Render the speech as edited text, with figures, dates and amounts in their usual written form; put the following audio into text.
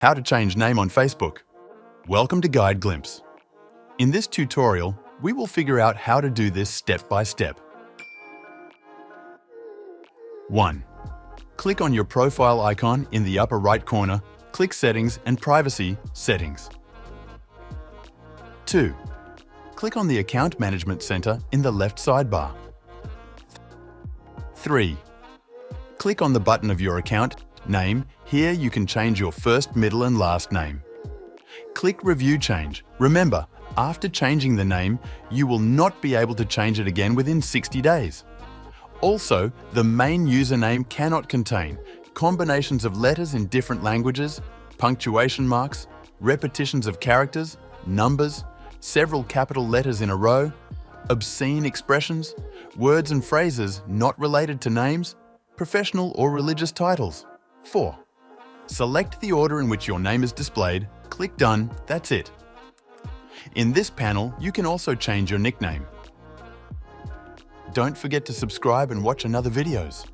How to change name on Facebook. Welcome to Guide Glimpse. In this tutorial, we will figure out how to do this step by step. 1. Click on your profile icon in the upper right corner, click Settings and Privacy Settings. 2. Click on the Account Management Center in the left sidebar. 3. Click on the button of your account name. Here you can change your first, middle and last name. Click Review Change. Remember, after changing the name, you will not be able to change it again within 60 days. Also, the main username cannot contain combinations of letters in different languages, punctuation marks, repetitions of characters, numbers, several capital letters in a row, obscene expressions, words and phrases not related to names, professional or religious titles. 4. Select the order in which your name is displayed, click Done, that's it. In this panel, you can also change your nickname. Don't forget to subscribe and watch another videos.